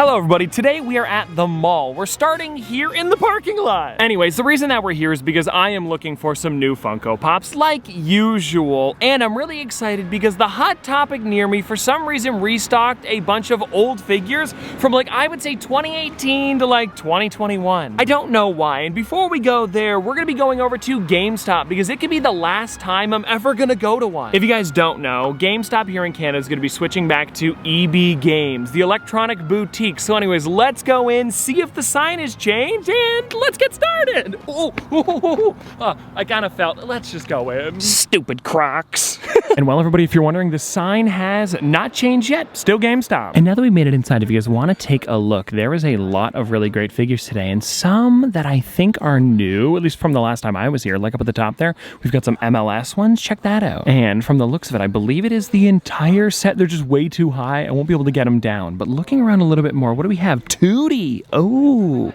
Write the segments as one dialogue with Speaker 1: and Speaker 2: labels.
Speaker 1: Hello everybody, today we are at the mall. We're starting here in the parking lot. Anyways, the reason that we're here is because I am looking for some new Funko Pops like usual. And I'm really excited because the Hot Topic near me for some reason restocked a bunch of old figures from like, I would say 2018 to like 2021. I don't know why. And before we go there, we're gonna be going over to GameStop because it could be the last time I'm ever gonna go to one. If you guys don't know, GameStop here in Canada is gonna be switching back to EB Games, the electronic boutique. So anyways, let's go in, see if the sign has changed, and let's get started. I kind of felt, let's just go in. Stupid Crocs. And well, everybody, if you're wondering, the sign has not changed yet. Still GameStop. And now that we made it inside, if you guys want to take a look, there is a lot of really great figures today, and some that I think are new, at least from the last time I was here. Like up at the top there, we've got some MLS ones. Check that out. And from the looks of it, I believe it is the entire set. They're just way too high. I won't be able to get them down. But looking around a little bit more, what do we have? Tootie. Oh,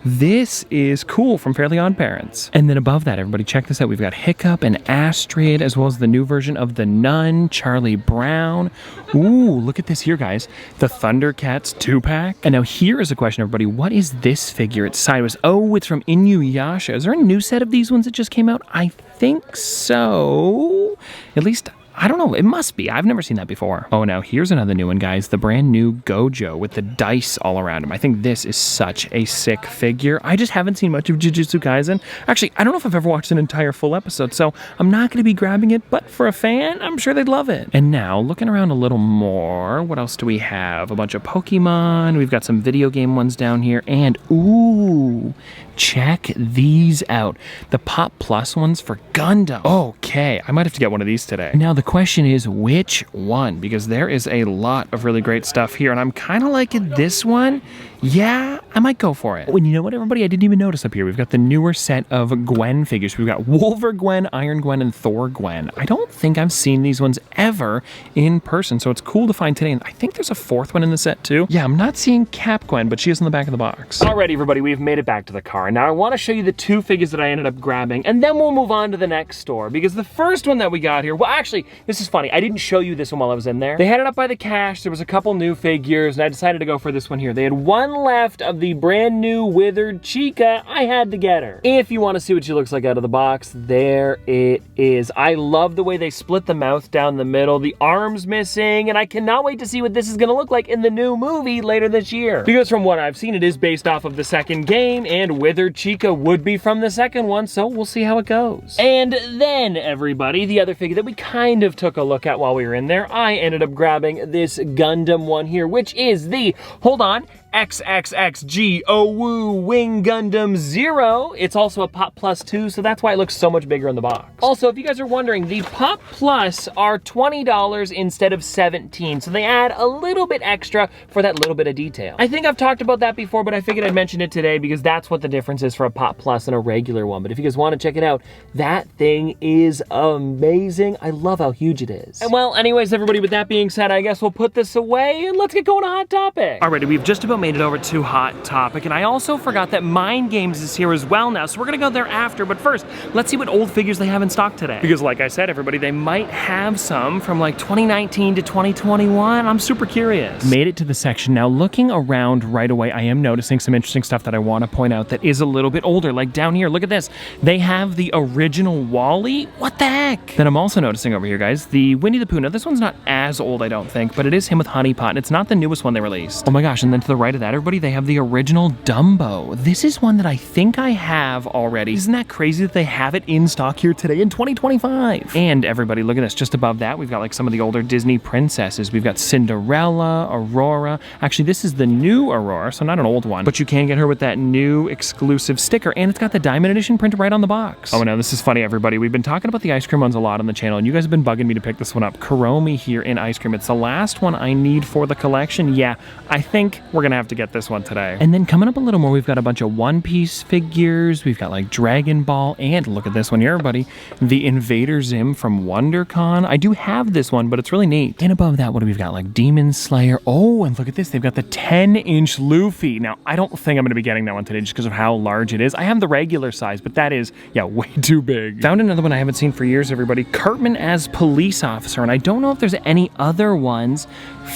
Speaker 1: this is cool from Fairly Odd Parents. And then above that, everybody check this out. We've got Hiccup and Astrid, as well as the new version of the Nun, Charlie Brown. Ooh, look at this here, guys. The Thundercats 2-pack. And now here is a question, everybody. What is this figure? It's sideways. Oh, it's from Inuyasha. Is there a new set of these ones that just came out? I think so. At least, I don't know, it must be. I've never seen that before. Oh, now here's another new one, guys. The brand new Gojo with the dice all around him. I think this is such a sick figure. I just haven't seen much of Jujutsu Kaisen. Actually, I don't know if I've ever watched an entire full episode, so I'm not going to be grabbing it, but for a fan, I'm sure they'd love it. And now, looking around a little more, what else do we have? A bunch of Pokemon. We've got some video game ones down here, and ooh, check these out. The Pop Plus ones for Gundam. Okay, I might have to get one of these today. Now, the question is, which one? Because there is a lot of really great stuff here, and I'm kind of liking this one. Yeah, I might go for it. And you know what, everybody? I didn't even notice up here. We've got the newer set of Gwen figures. We've got Wolver Gwen, Iron Gwen, and Thor Gwen. I don't think I've seen these ones ever in person, so it's cool to find today. And I think there's a fourth one in the set, too. Yeah, I'm not seeing Cap Gwen, but she is in the back of the box. Alrighty, everybody, we've made it back to the car. Now, I want to show you the two figures that I ended up grabbing, and then we'll move on to the next store, because the first one that we got here, well, actually, this is funny. I didn't show you this one while I was in there. They had it up by the cash. There was a couple new figures, and I decided to go for this one here. They had one left of the brand new Withered Chica. I had to get her. If you want to see what she looks like out of the box, there it is. I love the way they split the mouth down the middle, the arms missing, and I cannot wait to see what this is going to look like in the new movie later this year. Because from what I've seen, it is based off of the second game, and Withered Chica would be from the second one, so we'll see how it goes. And then, everybody, the other figure that we kind of took a look at while we were in there, I ended up grabbing this Gundam one here, which is the, hold on, XXXGOWOO Wing Gundam Zero. It's also a Pop Plus 2, so that's why it looks so much bigger in the box. Also, if you guys are wondering, the Pop Plus are $20 instead of $17, so they add a little bit extra for that little bit of detail. I think I've talked about that before, but I figured I'd mention it today because that's what the difference is for a Pop Plus and a regular one. But if you guys want to check it out, that thing is amazing. I love how huge it is. And well, anyways, everybody, with that being said, I guess we'll put this away and let's get going to Hot Topic. Alrighty, we've just about made it over to Hot Topic, and I also forgot that Mind Games is here as well now, so we're gonna go there after, but first, let's see what old figures they have in stock today. Because like I said, everybody, they might have some from like 2019 to 2021. I'm super curious. Made it to the section. Now, looking around right away, I am noticing some interesting stuff that I want to point out that is a little bit older. Like down here, look at this. They have the original Wall-E. What the heck? Then I'm also noticing over here, guys, the Winnie the Pooh. Now, this one's not as old, I don't think, but it is him with Honey Pot, and it's not the newest one they released. Oh my gosh, and then to the right of that, everybody, they have the original Dumbo. This is one that I think I have already. Isn't that crazy that they have it in stock here today in 2025? And everybody, look at this. Just above that, we've got like some of the older Disney princesses. We've got Cinderella, Aurora. Actually, this is the new Aurora, so not an old one, but you can get her with that new exclusive sticker, and it's got the Diamond Edition printed right on the box. Oh, no, this is funny, everybody. We've been talking about the ice cream ones a lot on the channel, and you guys have been bugging me to pick this one up. Kuromi here in ice cream. It's the last one I need for the collection. Yeah, I think we're gonna have to get this one today. And then coming up a little more, we've got a bunch of One Piece figures. We've got like Dragon Ball, and look at this one here, everybody. The Invader Zim from WonderCon. I do have this one, but it's really neat. And above that, what do we've got? Like Demon Slayer. Oh, and look at this. They've got the 10-inch Luffy. Now, I don't think I'm gonna be getting that one today just because of how large it is. I have the regular size, but that is, yeah, way too big. Found another one I haven't seen for years, everybody. Cartman as police officer, and I don't know if there's any other ones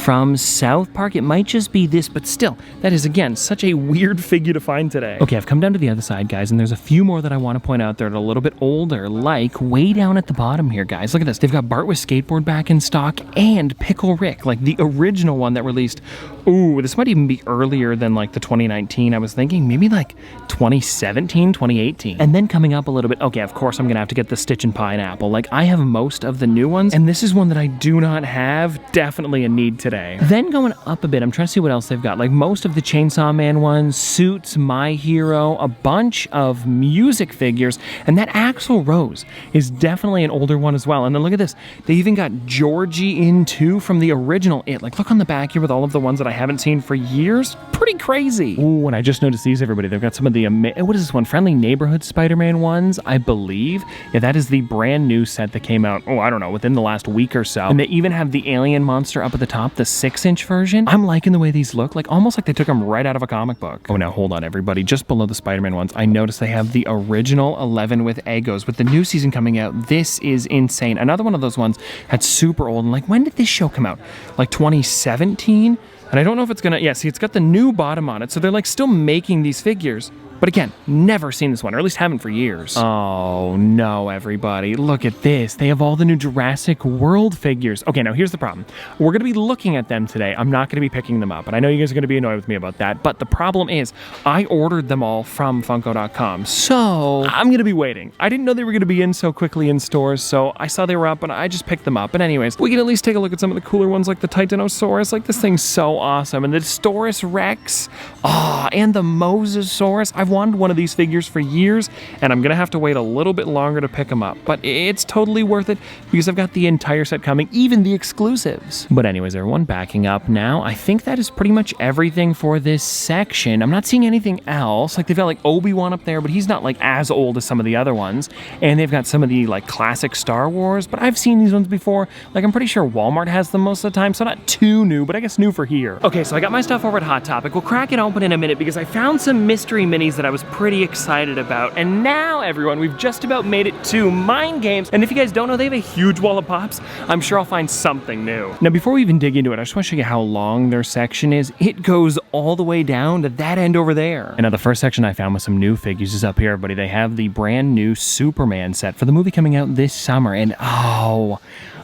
Speaker 1: from South Park. It might just be this, but still, wow, that is, again, such a weird figure to find today. Okay, I've come down to the other side, guys, and there's a few more that I want to point out that are a little bit older, like way down at the bottom here, guys. Look at this. They've got Bart with skateboard back in stock and Pickle Rick, like the original one that released. Ooh, this might even be earlier than like the 2019. I was thinking maybe like 2017, 2018. And then coming up a little bit, okay, of course I'm gonna have to get the Stitch and Pineapple. Like, I have most of the new ones, and this is one that I do not have. Definitely a need today. Then going up a bit, I'm trying to see what else they've got. Like most of the Chainsaw Man ones, Suits, My Hero, a bunch of music figures, and that Axl Rose is definitely an older one as well. And then look at this. They even got Georgie in too from the original It. Like, look on the back here with all of the ones that I haven't seen for years. Pretty crazy. Ooh, and I just noticed these, everybody. They've got some of the, what is this one? Friendly Neighborhood Spider-Man ones, I believe. Yeah, that is the brand new set that came out, oh, I don't know, within the last week or so. And they even have the alien monster up at the top, the 6-inch version. I'm liking the way these look, like almost like they took them right out of a comic book. Oh, now hold on, everybody. Just below the Spider-Man ones, I noticed they have the original 11 with Eggos. With the new season coming out, this is insane. Another one of those ones that's super old. And like, when did this show come out? Like 2017? And I don't know if it's gonna, yeah, see, it's got the new bottom on it, so they're like still making these figures. But again, never seen this one, or at least haven't for years. Oh no, everybody, look at this. They have all the new Jurassic World figures. Okay, now here's the problem. We're gonna be looking at them today. I'm not gonna be picking them up, and I know you guys are gonna be annoyed with me about that, but the problem is, I ordered them all from Funko.com, so I'm gonna be waiting. I didn't know they were gonna be in so quickly in stores, so I saw they were up, and I just picked them up. But anyways, we can at least take a look at some of the cooler ones, like the Titanosaurus. Like, this thing's so awesome. And the Storaus Rex, and the Mosasaurus. I've wanted one of these figures for years, and I'm gonna have to wait a little bit longer to pick them up, but it's totally worth it because I've got the entire set coming, even the exclusives. But anyways, everyone, backing up now, I think that is pretty much everything for this section. I'm not seeing anything else. Like, they've got like Obi-Wan up there, but he's not like as old as some of the other ones, and they've got some of the like classic Star Wars, but I've seen these ones before. Like, I'm pretty sure Walmart has them most of the time, so not too new, but I guess new for here. Okay, so I got my stuff over at Hot Topic. We'll crack it open in a minute because I found some mystery minis that I was pretty excited about. And now, everyone, we've just about made it to Mind Games. And if you guys don't know, they have a huge wall of pops. I'm sure I'll find something new. Now, before we even dig into it, I just want to show you how long their section is. It goes all the way down to that end over there. And now the first section I found with some new figures is up here, everybody. They have the brand new Superman set for the movie coming out this summer. And oh,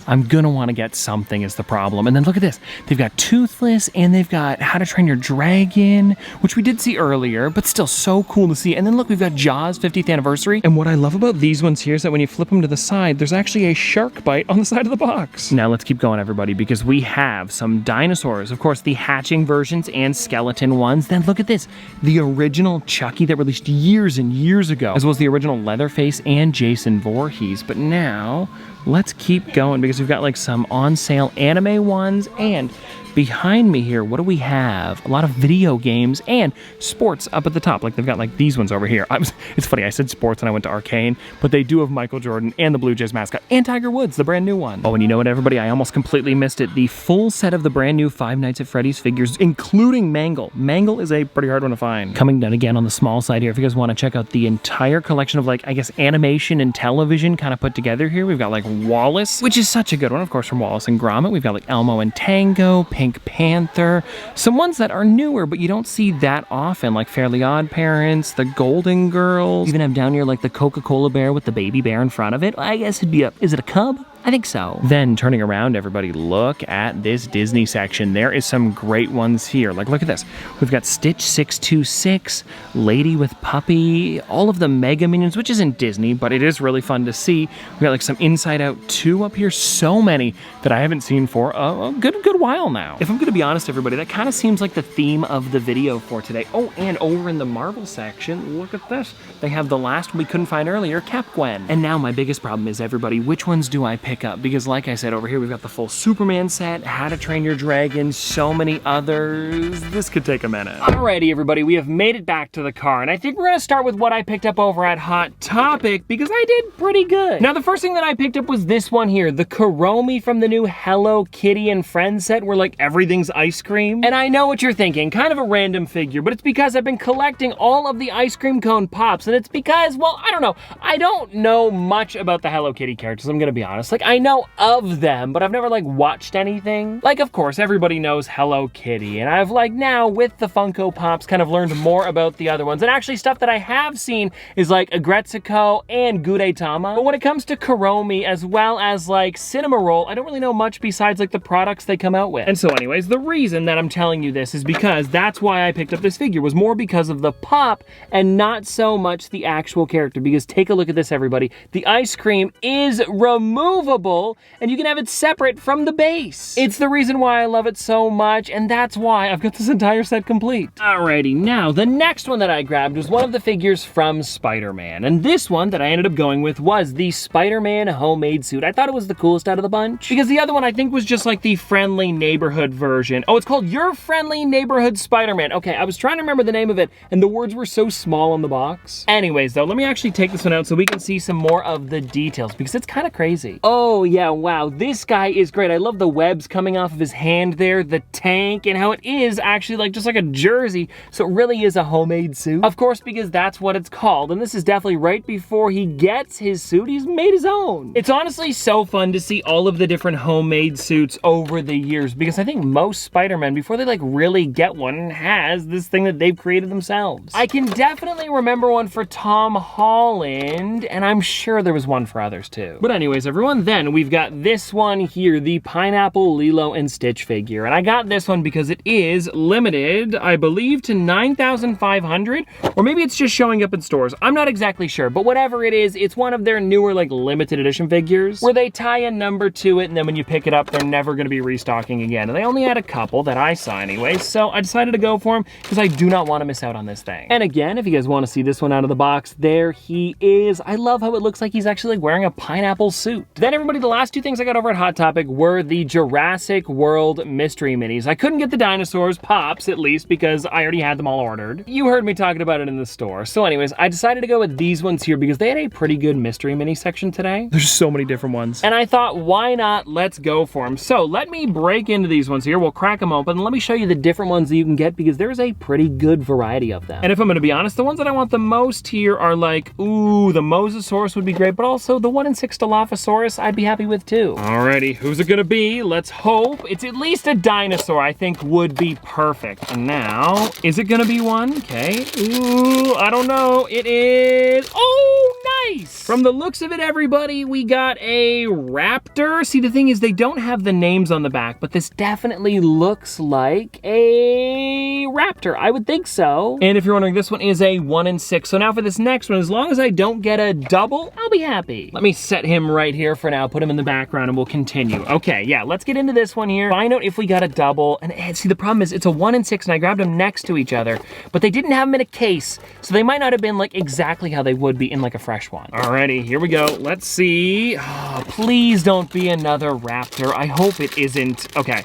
Speaker 1: I'm gonna want to get something is the problem. And then look at this. They've got Toothless, and they've got How to Train Your Dragon, which we did see earlier, but still so cool to see. And then look, we've got Jaws 50th anniversary. And what I love about these ones here is that when you flip them to the side, there's actually a shark bite on the side of the box. Now let's keep going, everybody, because we have some dinosaurs. Of course, the hatching versions and skeleton ones. Then look at this. The original Chucky that released years and years ago, as well as the original Leatherface and Jason Voorhees. But now, let's keep going because we've got like some on sale anime ones, and behind me here, what do we have? A lot of video games and sports up at the top. Like, they've got like these ones over here. It's funny, I said sports and I went to Arcane, but they do have Michael Jordan and the Blue Jays mascot and Tiger Woods, the brand new one. Oh, and you know what, everybody? I almost completely missed it. The full set of the brand new Five Nights at Freddy's figures, including Mangle. Mangle is a pretty hard one to find. Coming down again on the small side here, if you guys want to check out the entire collection of, like, I guess animation and television kind of put together here, we've got like Wallace, which is such a good one, of course, from Wallace and Gromit. We've got like Elmo and Tango, Pink Panther, some ones that are newer but you don't see that often, like Fairly Odd Parents, the Golden Girls. Even have down here like the Coca-Cola bear with the baby bear in front of it. I guess it'd be is it a cub? I think so. Then turning around, everybody, look at this Disney section. There is some great ones here. Like, look at this. We've got Stitch 626, Lady with Puppy, all of the Mega Minions, which isn't Disney, but it is really fun to see. We've got like some Inside Out 2 up here. So many that I haven't seen for a good while now. If I'm gonna be honest, everybody, that kind of seems like the theme of the video for today. Oh, and over in the Marvel section, look at this. They have the last one we couldn't find earlier, Cap Gwen. And now my biggest problem is, everybody, which ones do I pick up? Because like I said, over here we've got the full Superman set, How to Train Your Dragon, so many others. This could take a minute. Alrighty, everybody, we have made it back to the car, and I think we're gonna start with what I picked up over at Hot Topic because I did pretty good. Now, the first thing that I picked up was this one here, the Kuromi from the new Hello Kitty and Friends set, where like everything's ice cream. And I know what you're thinking, kind of a random figure, but it's because I've been collecting all of the ice cream cone pops, and it's because, well, I don't know. I don't know much about the Hello Kitty characters, I'm gonna be honest. Like, I know of them, but I've never like watched anything. Like, of course, everybody knows Hello Kitty, and I've like now with the Funko Pops kind of learned more about the other ones. And actually stuff that I have seen is like Agretsuko and Gudetama. But when it comes to Kuromi as well as like Cinnamoroll, I don't really know much besides like the products they come out with. And so anyways, the reason that I'm telling you this is because that's why I picked up this figure, was more because of the pop and not so much the actual character. Because take a look at this, everybody. The ice cream is removable and you can have it separate from the base. It's the reason why I love it so much, and that's why I've got this entire set complete. Alrighty, now the next one that I grabbed was one of the figures from Spider-Man, and this one that I ended up going with was the Spider-Man homemade suit. I thought it was the coolest out of the bunch because the other one I think was just like the friendly neighborhood version. Oh, it's called Your Friendly Neighborhood Spider-Man. Okay, I was trying to remember the name of it and the words were so small on the box. Anyways though, let me actually take this one out so we can see some more of the details because it's kind of crazy. Oh yeah, wow, this guy is great. I love the webs coming off of his hand there, the tank, and how it is actually like just like a jersey, so it really is a homemade suit. Of course, because that's what it's called, and this is definitely right before he gets his suit, he's made his own. It's honestly so fun to see all of the different homemade suits over the years because I think most Spider-Men, before they like really get one, has this thing that they've created themselves. I can definitely remember one for Tom Holland, and I'm sure there was one for others too. But anyways, everyone, then we've got this one here, the Pineapple Lilo and Stitch figure, and I got this one because it is limited, I believe, to 9,500, or maybe it's just showing up in stores. I'm not exactly sure, but whatever it is, it's one of their newer like limited edition figures where they tie a number to it, and then when you pick it up, they're never going to be restocking again. And they only had a couple that I saw anyway, so I decided to go for them because I do not want to miss out on this thing. And again, if you guys want to see this one out of the box, there he is. I love how it looks like he's actually like wearing a pineapple suit. Then everybody, the last two things I got over at Hot Topic were the Jurassic World mystery minis. I couldn't get the dinosaurs pops, at least, because I already had them all ordered. You heard me talking about it in the store. So anyways, I decided to go with these ones here because they had a pretty good mystery mini section today. There's so many different ones. And I thought, why not? Let's go for them. So let me break into these ones here. We'll crack them open and let me show you the different ones that you can get because there's a pretty good variety of them. And if I'm gonna be honest, the ones that I want the most here are like, ooh, the Mosasaurus would be great, but also the 1 in 6 Dilophosaurus I'd be happy with too. Alrighty, who's it gonna be? Let's hope it's at least a dinosaur. I think would be perfect. And now, is it gonna be one? Okay. Ooh, I don't know. It is. Oh, nice! From the looks of it, everybody, we got a raptor. See, the thing is, they don't have the names on the back, but this definitely looks like a raptor. I would think so. And if you're wondering, this one is a 1 in 6. So now for this next one, as long as I don't get a double, I'll be happy. Let me set him right here for now, put him in the background, and we'll continue. Okay, yeah, let's get into this one here. Find out if we got a double. And see, the problem is it's a 1 in 6, and I grabbed them next to each other, but they didn't have them in a case, so they might not have been like exactly how they would be in like a fresh one. Alrighty, here we go. Let's see. Oh, please don't be another raptor. I hope it isn't. Okay.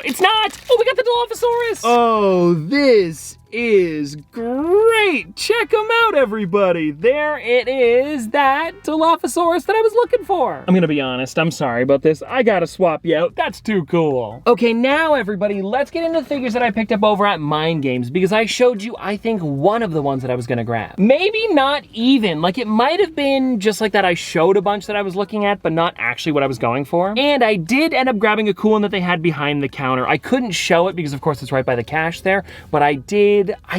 Speaker 1: It's not! Oh, we got the Dilophosaurus! Oh, this is great! Check them out, everybody! There it is, that Dilophosaurus that I was looking for. I'm gonna be honest, I'm sorry about this. I gotta swap you out. That's too cool. Okay, now everybody, let's get into the figures that I picked up over at Mind Games because I showed you, I think, one of the ones that I was gonna grab. Maybe not even. Like, it might have been just like that I showed a bunch that I was looking at, but not actually what I was going for. And I did end up grabbing a cool one that they had behind the counter. I couldn't show it because, of course, it's right by the cash there, but I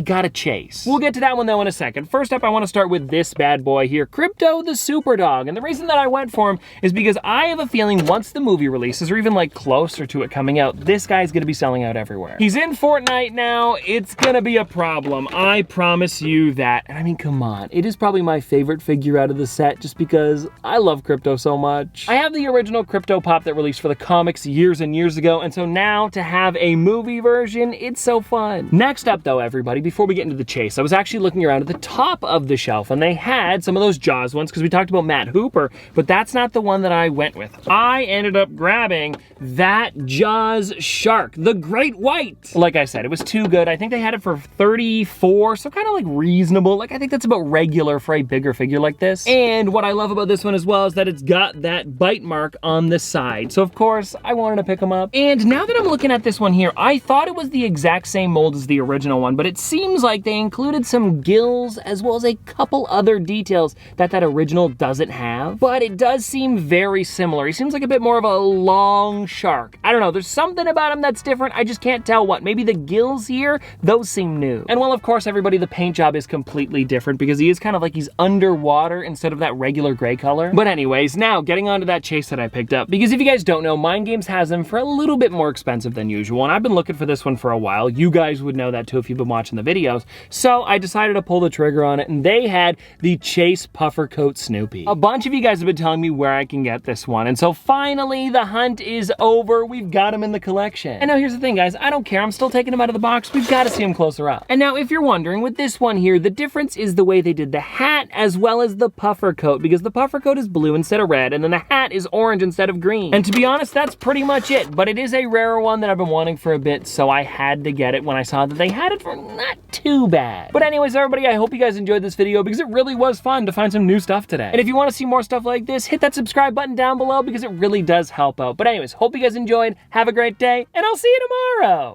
Speaker 1: got a chase. We'll get to that one though in a second. First up, I want to start with this bad boy here, Crypto the Super Dog. And the reason that I went for him is because I have a feeling once the movie releases, or even like closer to it coming out, this guy's gonna be selling out everywhere. He's in Fortnite now. It's gonna be a problem. I promise you that. And I mean, come on. It is probably my favorite figure out of the set just because I love Crypto so much. I have the original Crypto Pop that released for the comics years and years ago. And so now to have a movie version, it's so fun. Next up though, everybody, before we get into the chase, I was actually looking around at the top of the shelf and they had some of those Jaws ones because we talked about Matt Hooper, but that's not the one that I went with. I ended up grabbing that Jaws shark, the Great White. Like I said, it was too good. I think they had it for 34, so kind of like reasonable. Like I think that's about regular for a bigger figure like this. And what I love about this one as well is that it's got that bite mark on the side. So of course I wanted to pick them up. And now that I'm looking at this one here, I thought it was the exact same mold as the original one, but but it seems like they included some gills as well as a couple other details that original doesn't have. But it does seem very similar. He seems like a bit more of a long shark. I don't know, there's something about him that's different. I just can't tell what. Maybe the gills here, those seem new. And well, of course, everybody, the paint job is completely different because he is kind of like he's underwater instead of that regular gray color. But anyways, now getting on to that chase that I picked up, because if you guys don't know, Mind Games has them for a little bit more expensive than usual, and I've been looking for this one for a while. You guys would know that too if you've been watching the videos. So I decided to pull the trigger on it, and they had the Chase Puffer Coat Snoopy. A bunch of you guys have been telling me where I can get this one, and so finally the hunt is over. We've got him in the collection. And now here's the thing, guys, I don't care. I'm still taking him out of the box. We've got to see him closer up. And now if you're wondering, with this one here, the difference is the way they did the hat as well as the puffer coat, because the puffer coat is blue instead of red, and then the hat is orange instead of green. And to be honest, that's pretty much it, but it is a rarer one that I've been wanting for a bit, so I had to get it when I saw that they had it for not too bad. But anyways, everybody, I hope you guys enjoyed this video because it really was fun to find some new stuff today. And if you want to see more stuff like this, hit that subscribe button down below because it really does help out. But anyways, hope you guys enjoyed. Have a great day, and I'll see you tomorrow.